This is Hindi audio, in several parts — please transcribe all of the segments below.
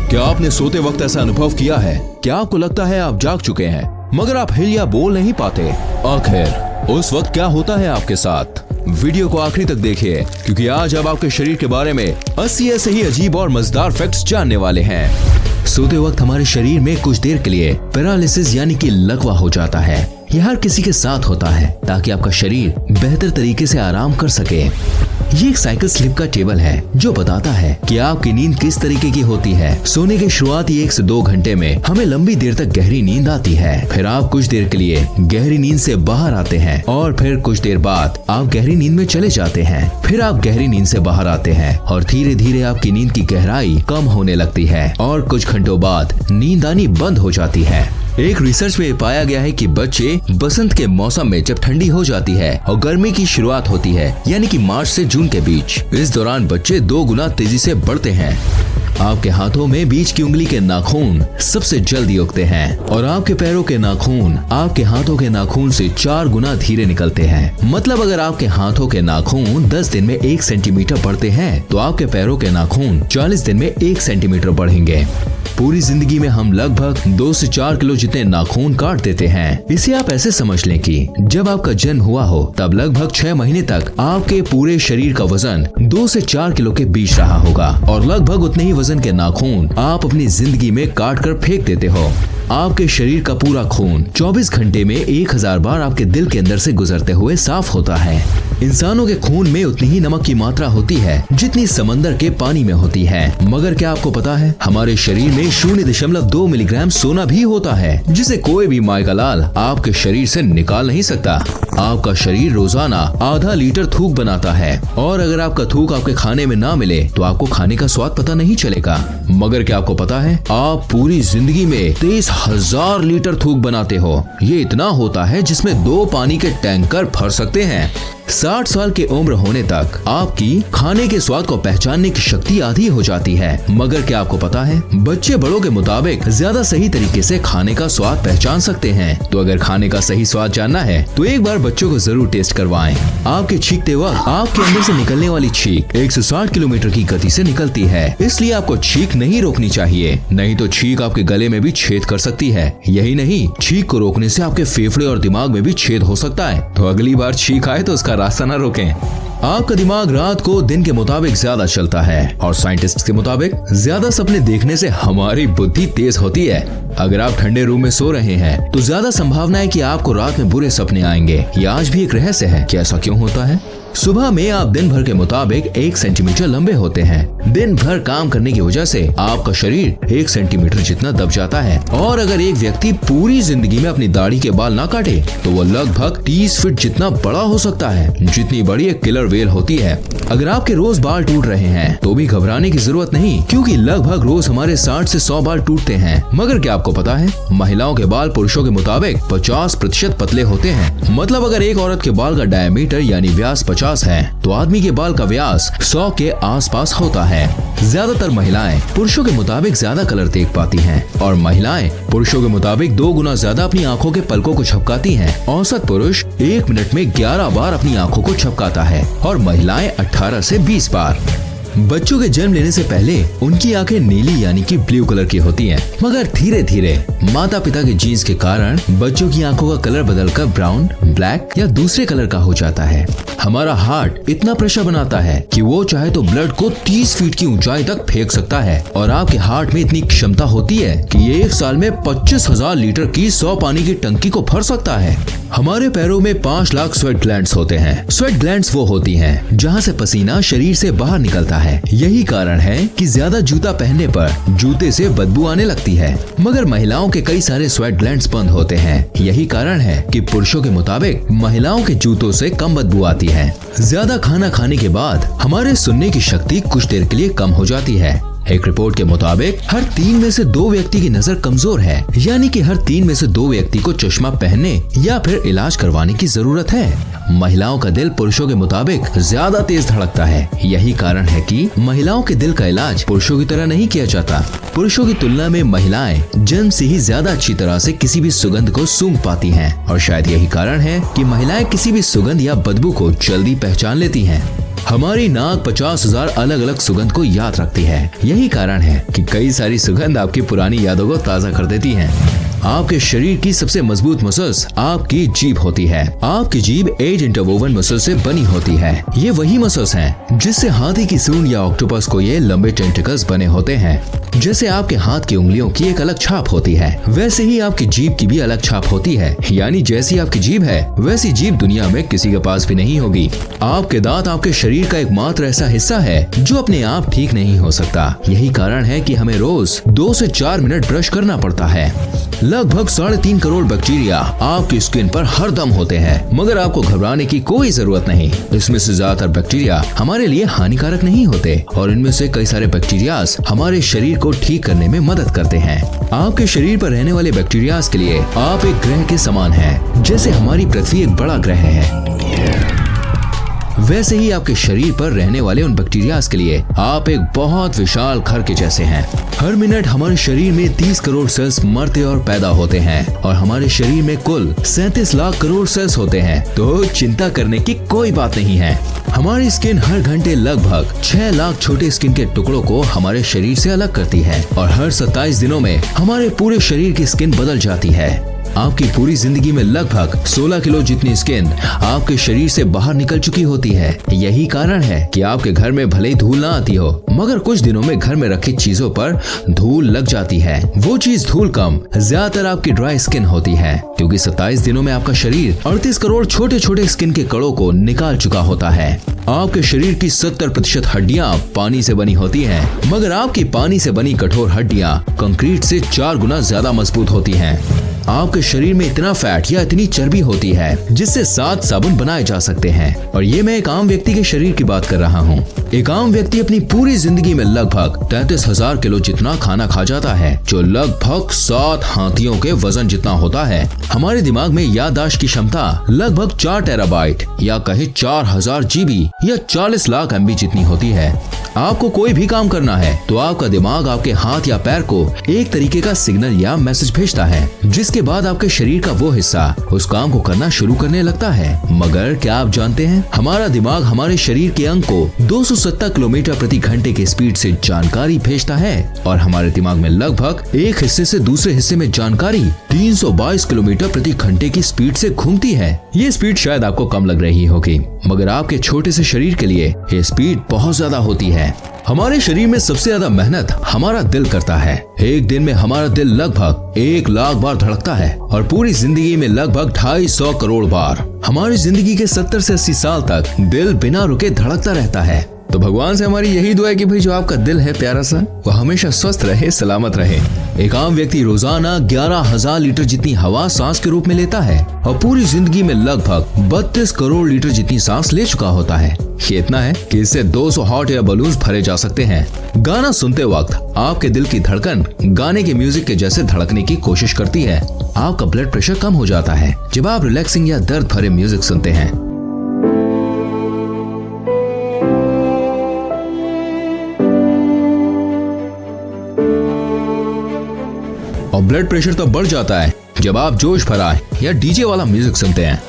क्या आपने सोते वक्त ऐसा अनुभव किया है? क्या आपको लगता है आप जाग चुके हैं मगर आप हिल या बोल नहीं पाते? आखिर उस वक्त क्या होता है आपके साथ? वीडियो को आखिरी तक देखिए, क्योंकि आज हम आपके शरीर के बारे में 80 ऐसे ही अजीब और मजेदार फैक्ट्स जानने वाले हैं। सोते वक्त हमारे शरीर में कुछ देर के लिए पैरालिसिस यानी कि लकवा हो जाता है। यह हर किसी के साथ होता है ताकि आपका शरीर बेहतर तरीके से आराम कर सके। ये एक साइकिल स्लिप का टेबल है जो बताता है कि आपकी नींद किस तरीके की होती है। सोने के शुरुआती 1 से 2 घंटे में हमें लंबी देर तक गहरी नींद आती है। फिर आप कुछ देर के लिए गहरी नींद से बाहर आते हैं और फिर कुछ देर बाद आप गहरी नींद में चले जाते हैं। फिर आप गहरी नींद से बाहर आते हैं और धीरे धीरे आपकी नींद की गहराई कम होने लगती है और कुछ घंटों बाद नींद आनी बंद हो जाती है। एक रिसर्च में पाया गया है कि बच्चे बसंत के मौसम में जब ठंडी हो जाती है और गर्मी की शुरुआत होती है यानी कि मार्च से जून के बीच, इस दौरान बच्चे 2 गुना तेजी से बढ़ते हैं। आपके हाथों में बीच की उंगली के नाखून सबसे जल्दी उगते हैं और आपके पैरों के नाखून आपके हाथों के नाखून से 4 गुना धीरे निकलते हैं। मतलब अगर आपके हाथों के नाखून 10 दिन में 1 सेंटीमीटर बढ़ते हैं तो आपके पैरों के नाखून 40 दिन में 1 सेंटीमीटर बढ़ेंगे। पूरी जिंदगी में हम लगभग 2 से 4 किलो जितने नाखून काट देते हैं। इसे आप ऐसे समझ लें कि जब आपका जन्म हुआ हो तब लगभग 6 महीने तक आपके पूरे शरीर का वजन 2 से 4 किलो के बीच रहा होगा और लगभग उतने ही वजन के नाखून आप अपनी जिंदगी में काट कर फेंक देते हो। आपके शरीर का पूरा खून 24 घंटे में 1000 बार आपके दिल के अंदर से गुजरते हुए साफ होता है। इंसानों के खून में उतनी ही नमक की मात्रा होती है जितनी समंदर के पानी में होती है। मगर क्या आपको पता है हमारे शरीर में 0.2 मिलीग्राम सोना भी होता है, जिसे कोई भी माय का लाल आपके शरीर से निकाल नहीं सकता। आपका शरीर रोजाना आधा लीटर थूक बनाता है और अगर आपका थूक आपके खाने में ना मिले तो आपको खाने का स्वाद पता नहीं चलेगा। मगर क्या आपको पता है आप पूरी जिंदगी में 23,000 लीटर थूक बनाते हो। ये इतना होता है जिसमें 2 पानी के टैंकर भर सकते हैं। 60 साल की उम्र होने तक आपकी खाने के स्वाद को पहचानने की शक्ति आधी हो जाती है। मगर क्या आपको पता है बच्चे बड़ों के मुताबिक ज्यादा सही तरीके से खाने का स्वाद पहचान सकते हैं। तो अगर खाने का सही स्वाद जानना है तो एक बार बच्चों को जरूर टेस्ट करवाएं। आपके छींकते वक्त आपके अंदर से निकलने वाली छींक 160 किलोमीटर की गति से निकलती है, इसलिए आपको छींक नहीं रोकनी चाहिए, नहीं तो छींक आपके गले में भी छेद कर सकती है। यही नहीं, छींक को रोकने से आपके फेफड़े और दिमाग में भी छेद हो सकता है। तो अगली बार छींक आए तो उसका रास्ता न रोकें। आपका दिमाग रात को दिन के मुताबिक ज्यादा चलता है और साइंटिस्ट के मुताबिक ज्यादा सपने देखने से हमारी बुद्धि तेज होती है। अगर आप ठंडे रूम में सो रहे हैं तो ज्यादा संभावना है कि आपको रात में बुरे सपने आएंगे। ये आज भी एक रहस्य है कि ऐसा क्यों होता है। सुबह में आप दिन भर के मुताबिक 1 सेंटीमीटर लंबे होते हैं। दिन भर काम करने की वजह से आपका शरीर 1 सेंटीमीटर जितना दब जाता है और अगर एक व्यक्ति पूरी जिंदगी में अपनी दाढ़ी के बाल ना काटे तो वो लगभग 30 फीट जितना बड़ा हो सकता है, जितनी बड़ी एक किलर वेल होती है। अगर आपके रोज बाल टूट रहे हैं तो भी घबराने की जरूरत नहीं, क्योंकि लगभग रोज हमारे 60 से 100 बाल टूटते हैं। मगर क्या आपको पता है महिलाओं के बाल पुरुषों के मुताबिक 50% पतले होते हैं। मतलब अगर एक औरत के बाल का डायमीटर यानी व्यास 50 है तो आदमी के बाल का व्यास 100 के आसपास होता है। ज्यादातर महिलाएं पुरुषों के मुताबिक ज्यादा कलर देख पाती हैं और महिलाएं पुरुषों के मुताबिक 2 गुना ज्यादा अपनी आंखों के पलकों को झपकाती हैं। औसत पुरुष 1 मिनट में 11 बार अपनी आंखों को झपकाता है और महिलाएं 18 से 20 बार। बच्चों के जन्म लेने से पहले उनकी आंखें नीली यानी कि ब्लू कलर की होती हैं, मगर धीरे धीरे माता पिता के जीन्स के कारण बच्चों की आंखों का कलर बदलकर ब्राउन, ब्लैक या दूसरे कलर का हो जाता है। हमारा हार्ट इतना प्रेशर बनाता है कि वो चाहे तो ब्लड को 30 फीट की ऊंचाई तक फेंक सकता है और आपके हार्ट में इतनी क्षमता होती है कि ये एक साल में 25,000 लीटर की 100 पानी की टंकी को भर सकता है। हमारे पैरों में 5 लाख स्वेट ग्लैंड्स होते हैं। स्वेट ग्लैंड्स वो होती हैं जहाँ से पसीना शरीर से बाहर निकलता है। यही कारण है कि ज्यादा जूता पहनने पर जूते से बदबू आने लगती है। मगर महिलाओं के कई सारे स्वेट ग्लैंड्स बंद होते हैं। यही कारण है कि पुरुषों के मुताबिक महिलाओं के जूतों से कम बदबू आती है। ज्यादा खाना खाने के बाद हमारे सुनने की शक्ति कुछ देर के लिए कम हो जाती है। एक रिपोर्ट के मुताबिक हर 3 में से 2 व्यक्ति की नजर कमजोर है, यानी कि हर 3 में से 2 व्यक्ति को चश्मा पहनने या फिर इलाज करवाने की जरूरत है। महिलाओं का दिल पुरुषों के मुताबिक ज्यादा तेज धड़कता है। यही कारण है कि महिलाओं के दिल का इलाज पुरुषों की तरह नहीं किया जाता। पुरुषों की तुलना में महिलाएं जन्म से ही ज्यादा अच्छी तरह से किसी भी सुगंध को सूंघ पाती हैं और शायद यही कारण है कि महिलाएं किसी भी सुगंध या बदबू को जल्दी पहचान लेती हैं। हमारी नाक 50,000 अलग अलग सुगंध को याद रखती है। यही कारण है कि कई सारी सुगंध आपकी पुरानी यादों को ताज़ा कर देती हैं। आपके शरीर की सबसे मजबूत मसल्स आपकी जीभ होती है। आपकी जीभ 8 इंटरवोवन मसल से बनी होती है। ये वही मसल्स हैं जिससे हाथी की सूंड या ऑक्टोपस को ये लंबे टेंटिकल्स बने होते हैं। जैसे आपके हाथ की उंगलियों की एक अलग छाप होती है, वैसे ही आपकी जीभ की भी अलग छाप होती है। यानी जैसी आपकी जीभ है वैसी जीभ दुनिया में किसी के पास भी नहीं होगी। आपके दांत आपके शरीर का एकमात्र ऐसा हिस्सा है जो अपने आप ठीक नहीं हो सकता। यही कारण है कि हमें रोज 2 से 4 मिनट ब्रश करना पड़ता है। लगभग 3.5 करोड़ बैक्टीरिया आपकी स्किन पर हरदम होते हैं, मगर आपको घबराने की कोई जरूरत नहीं। इसमें से ज्यादातर बैक्टीरिया हमारे लिए हानिकारक नहीं होते और इनमें से कई सारे बैक्टीरियाज हमारे शरीर को ठीक करने में मदद करते हैं। आपके शरीर पर रहने वाले बैक्टीरियाज के लिए आप एक ग्रह के समान हैं। जैसे हमारी पृथ्वी एक बड़ा ग्रह है, वैसे ही आपके शरीर पर रहने वाले उन बैक्टीरियाज के लिए आप एक बहुत विशाल घर के जैसे हैं। हर मिनट हमारे शरीर में 30 करोड़ सेल्स मरते और पैदा होते हैं और हमारे शरीर में कुल 37 लाख करोड़ सेल्स होते हैं, तो चिंता करने की कोई बात नहीं है। हमारी स्किन हर घंटे लगभग 6 लाख छोटे स्किन के टुकड़ों को हमारे शरीर से अलग करती है और हर 27 दिनों में हमारे पूरे शरीर की स्किन बदल जाती है। आपकी पूरी जिंदगी में लगभग 16 किलो जितनी स्किन आपके शरीर से बाहर निकल चुकी होती है। यही कारण है कि आपके घर में भले ही धूल ना आती हो, मगर कुछ दिनों में घर में रखी चीजों पर धूल लग जाती है। वो चीज धूल कम ज्यादातर आपकी ड्राई स्किन होती है, क्योंकि 27 दिनों में आपका शरीर 38 करोड़ छोटे छोटे स्किन के कणों को निकाल चुका होता है। आपके शरीर की 70% हड्डियां पानी से बनी होती हैं, मगर आपकी पानी से बनी कठोर हड्डियां कंक्रीट से 4 गुना ज्यादा मजबूत होती हैं। आपके शरीर में इतना फैट या इतनी चर्बी होती है जिससे 7 साबुन बनाए जा सकते हैं, और ये मैं एक आम व्यक्ति के शरीर की बात कर रहा हूँ। एक आम व्यक्ति अपनी पूरी जिंदगी में लगभग 33,000 किलो जितना खाना खा जाता है, जो लगभग 7 हाथियों के वजन जितना होता है। हमारे दिमाग में याददाश्त की क्षमता लगभग 4 टेराबाइट या कहे 4000 जीबी या 40 लाख MB जितनी होती है। आपको कोई भी काम करना है तो आपका दिमाग आपके हाथ या पैर को एक तरीके का सिग्नल या मैसेज भेजता है, जिसके बाद आपके शरीर का वो हिस्सा उस काम को करना शुरू करने लगता है। मगर क्या आप जानते हैं, हमारा दिमाग हमारे शरीर के अंग को 270 किलोमीटर प्रति घंटे की स्पीड से जानकारी भेजता है और हमारे दिमाग में लगभग एक हिस्से से दूसरे हिस्से में जानकारी 322 किलोमीटर प्रति घंटे की स्पीड से घूमती है। ये स्पीड शायद आपको कम लग रही होगी, मगर आपके छोटे से शरीर के लिए ये स्पीड बहुत ज्यादा होती है। हमारे शरीर में सबसे ज्यादा मेहनत हमारा दिल करता है। एक दिन में हमारा दिल लगभग 1 लाख बार धड़कता है और पूरी जिंदगी में लगभग 250 करोड़ बार। हमारी जिंदगी के 70 से 80 साल तक दिल बिना रुके धड़कता रहता है। तो भगवान से हमारी यही दुआ है कि भाई जो आपका दिल है प्यारा सा, वो हमेशा स्वस्थ रहे, सलामत रहे। एक आम व्यक्ति रोजाना 11,000 लीटर जितनी हवा सांस के रूप में लेता है और पूरी जिंदगी में लगभग 32 करोड़ लीटर जितनी सांस ले चुका होता है। ये इतना है कि इससे 200 हॉट एयर बलून्स भरे जा सकते हैं। गाना सुनते वक्त आपके दिल की धड़कन गाने के म्यूजिक के जैसे धड़कने की कोशिश करती है। आपका ब्लड प्रेशर कम हो जाता है जब आप रिलैक्सिंग या दर्द भरे म्यूजिक सुनते हैं। और ब्लड प्रेशर तो बढ़ जाता है जब आप जोश भरा या डीजे वाला म्यूजिक सुनते हैं।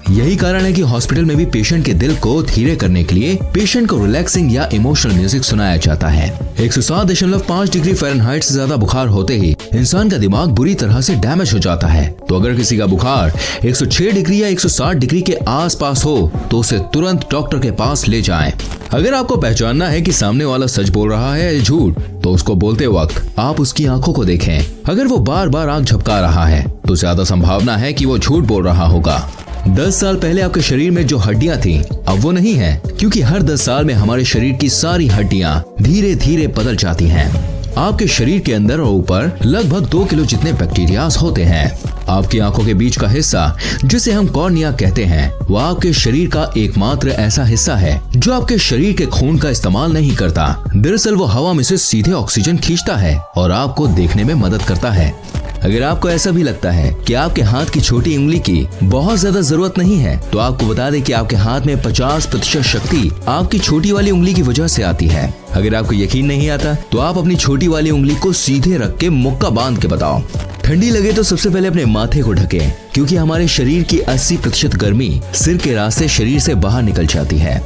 यही कारण है कि हॉस्पिटल में भी पेशेंट के दिल को धीरे करने के लिए पेशेंट को रिलैक्सिंग या इमोशनल म्यूजिक सुनाया जाता है। 107.5 डिग्री फ़ारेनहाइट से ज्यादा बुखार होते ही इंसान का दिमाग बुरी तरह से डैमेज हो जाता है। तो अगर किसी का बुखार 106 डिग्री या 160 डिग्री के आसपास हो तो उसे तुरंत डॉक्टर के पास ले जाएं। अगर आपको पहचानना है कि सामने वाला सच बोल रहा है या झूठ, तो उसको बोलते वक्त आप उसकी आंखों को देखें। अगर वो बार बार आंख झपका रहा है तो ज्यादा संभावना है कि वो झूठ बोल रहा होगा। 10 साल पहले आपके शरीर में जो हड्डियां थीं, अब वो नहीं है, क्योंकि हर 10 साल में हमारे शरीर की सारी हड्डियां धीरे धीरे बदल जाती हैं। आपके शरीर के अंदर और ऊपर लगभग 2 किलो जितने बैक्टीरियाज होते हैं। आपकी आंखों के बीच का हिस्सा जिसे हम कॉर्निया कहते हैं, वह आपके शरीर का एकमात्र ऐसा हिस्सा है जो आपके शरीर के खून का इस्तेमाल नहीं करता। दरअसल वो हवा में से सीधे ऑक्सीजन खींचता है और आपको देखने में मदद करता है। अगर आपको ऐसा भी लगता है कि आपके हाथ की छोटी उंगली की बहुत ज्यादा जरूरत नहीं है, तो आपको बता दें कि आपके हाथ में 50% शक्ति आपकी छोटी वाली उंगली की वजह से आती है। अगर आपको यकीन नहीं आता तो आप अपनी छोटी वाली उंगली को सीधे रख के मुक्का बांध के बताओ। ठंडी लगे तो सबसे पहले अपने माथे को ढकें, क्योंकि हमारे शरीर की 80% गर्मी सिर के रास्ते शरीर से बाहर निकल जाती है।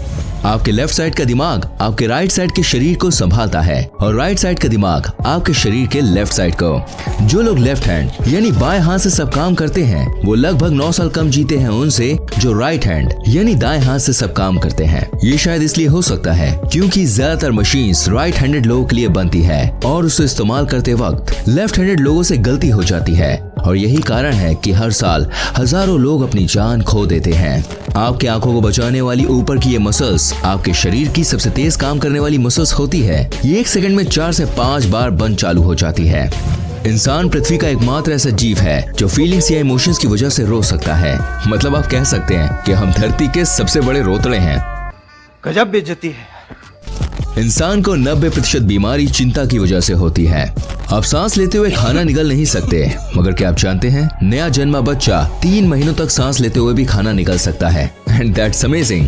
आपके लेफ्ट साइड का दिमाग आपके राइट साइड के शरीर को संभालता है और राइट साइड का दिमाग आपके शरीर के लेफ्ट साइड को। जो लोग लेफ्ट हैंड यानी बाएं हाथ से सब काम करते हैं, वो लगभग 9 साल कम जीते हैं उनसे जो राइट हैंड यानी दाएं हाथ से सब काम करते हैं। ये शायद इसलिए हो सकता है क्योंकि ज्यादातर मशीन्स राइट हैंडेड लोगों के लिए बनती है और उसे इस्तेमाल करते वक्त लेफ्ट हैंडेड लोगों से गलती हो जाती है, और यही कारण है कि हर साल हजारों लोग अपनी जान खो देते हैं। आपकी आंखों को बचाने वाली ऊपर की ये मसल्स आपके शरीर की सबसे तेज काम करने वाली मसल्स होती है। ये 1 सेकंड में 4 से 5 बार बंद चालू हो जाती है। इंसान पृथ्वी का एकमात्र ऐसा जीव है जो फीलिंग्स या इमोशंस की वजह से रो सकता है। मतलब आप कह सकते हैं कि हम धरती के सबसे बड़े रोतड़े हैं। गजब बेइज्जती है। इंसान को 90% बीमारी चिंता की वजह से होती है। आप सांस लेते हुए खाना निगल नहीं सकते, मगर क्या आप जानते हैं नया जन्मा बच्चा 3 महीनों तक सांस लेते हुए भी खाना निगल सकता है। And that's amazing.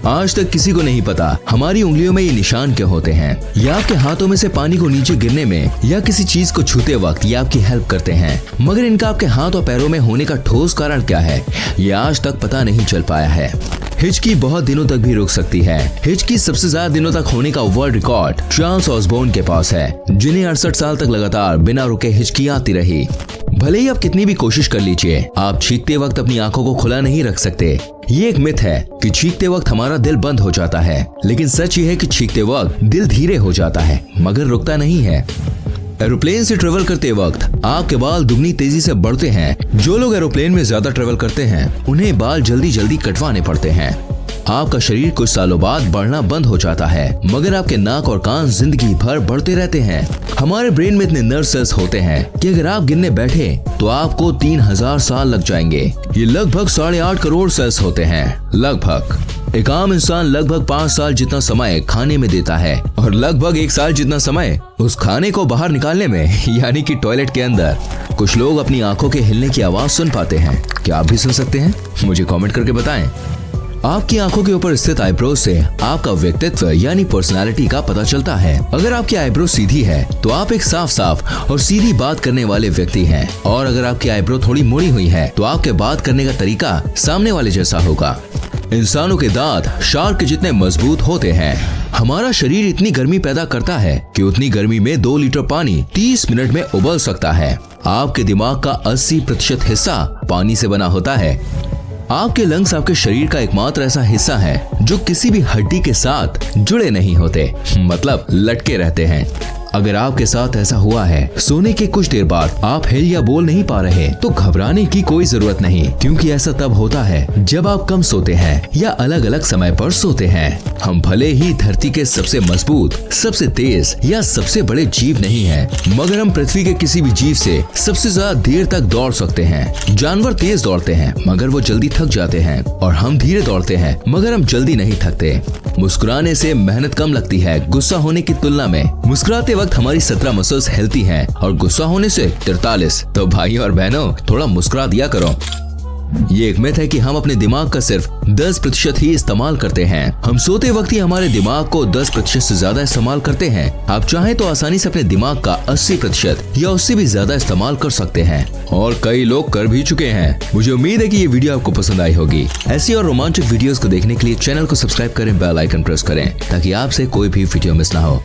आज तक किसी को नहीं पता हमारी उंगलियों में ये निशान क्या होते हैं। ये आपके हाथों में से पानी को नीचे गिरने में या किसी चीज को छूते वक्त ये आपकी हेल्प करते हैं, मगर इनका आपके हाथ और पैरों में होने का ठोस कारण क्या है, ये आज तक पता नहीं चल पाया है। हिचकी बहुत दिनों तक भी रुक सकती है। हिचकी सबसे ज्यादा दिनों तक होने का वर्ल्ड रिकॉर्ड चार्ल्स ऑसबोर्न के पास है, जिन्हें 68 साल तक लगातार बिना रुके हिचकी आती रही। भले ही आप कितनी भी कोशिश कर लीजिए, आप चीखते वक्त अपनी आंखों को खुला नहीं रख सकते। ये एक मिथ है कि चीखते वक्त हमारा दिल बंद हो जाता है, लेकिन सच ये है कि चीखते वक्त दिल धीरे हो जाता है मगर रुकता नहीं है। एरोप्लेन से ट्रेवल करते वक्त आपके बाल दुगनी तेजी से बढ़ते हैं। जो लोग एरोप्लेन में ज्यादा ट्रेवल करते हैं उन्हें बाल जल्दी जल्दी कटवाने पड़ते हैं। आपका शरीर कुछ सालों बाद बढ़ना बंद हो जाता है, मगर आपके नाक और कान जिंदगी भर बढ़ते रहते हैं। हमारे ब्रेन में इतने नर्व सेल्स होते हैं कि अगर आप गिनने बैठे तो आपको 3000 साल लग जाएंगे। ये लगभग 8.5 करोड़ सेल्स होते हैं। लगभग एक आम इंसान लगभग 5 साल जितना समय खाने में देता है और लगभग 1 साल जितना समय उस खाने को बाहर निकालने में, यानी कि टॉयलेट के अंदर। कुछ लोग अपनी आंखों के हिलने की आवाज सुन पाते हैं। क्या आप भी सुन सकते हैं? मुझे कमेंट करके बताएं। आपकी आंखों के ऊपर स्थित आईब्रो से आपका व्यक्तित्व यानी पर्सनालिटी का पता चलता है। अगर आपकी आईब्रो सीधी है तो आप एक साफ साफ और सीधी बात करने वाले व्यक्ति हैं, और अगर आपकी आईब्रो थोड़ी मुड़ी हुई है तो आपके बात करने का तरीका सामने वाले जैसा होगा। इंसानों के दांत शार्क के जितने मजबूत होते हैं। हमारा शरीर इतनी गर्मी पैदा करता है कि उतनी गर्मी में 2 लीटर पानी 30 मिनट में उबल सकता है। आपके दिमाग का 80% हिस्सा पानी से बना होता है। आपके लंग्स आपके शरीर का एकमात्र ऐसा हिस्सा है जो किसी भी हड्डी के साथ जुड़े नहीं होते, मतलब लटके रहते हैं। अगर आपके साथ ऐसा हुआ है, सोने के कुछ देर बाद आप हिल या बोल नहीं पा रहे, तो घबराने की कोई जरूरत नहीं, क्योंकि ऐसा तब होता है जब आप कम सोते हैं या अलग अलग समय पर सोते हैं। हम भले ही धरती के सबसे मजबूत, सबसे तेज या सबसे बड़े जीव नहीं हैं, मगर हम पृथ्वी के किसी भी जीव से सबसे ज्यादा देर तक दौड़ सकते हैं। जानवर तेज दौड़ते हैं मगर वो जल्दी थक जाते हैं, और हम धीरे दौड़ते हैं मगर हम जल्दी नहीं थकते। मुस्कुराने से मेहनत कम लगती है गुस्सा होने की तुलना में। मुस्कुराते वक्त हमारी 17 मसल्स हिलती हैं और गुस्सा होने से 43। तो भाइयों और बहनों, थोड़ा मुस्कुरा दिया करो। ये एक मिथ है कि हम अपने दिमाग का सिर्फ 10% ही इस्तेमाल करते हैं। हम सोते वक्त ही हमारे दिमाग को 10% से ज्यादा इस्तेमाल करते हैं। आप चाहें तो आसानी से अपने दिमाग का 80% या उससे भी ज्यादा इस्तेमाल कर सकते हैं, और कई लोग कर भी चुके हैं। मुझे उम्मीद है कि ये वीडियो आपको पसंद आई होगी। ऐसी और रोमांचक वीडियोस को देखने के लिए चैनल को सब्सक्राइब करें, बेल आइकन प्रेस करें, ताकि आपसे कोई भी वीडियो मिस ना हो।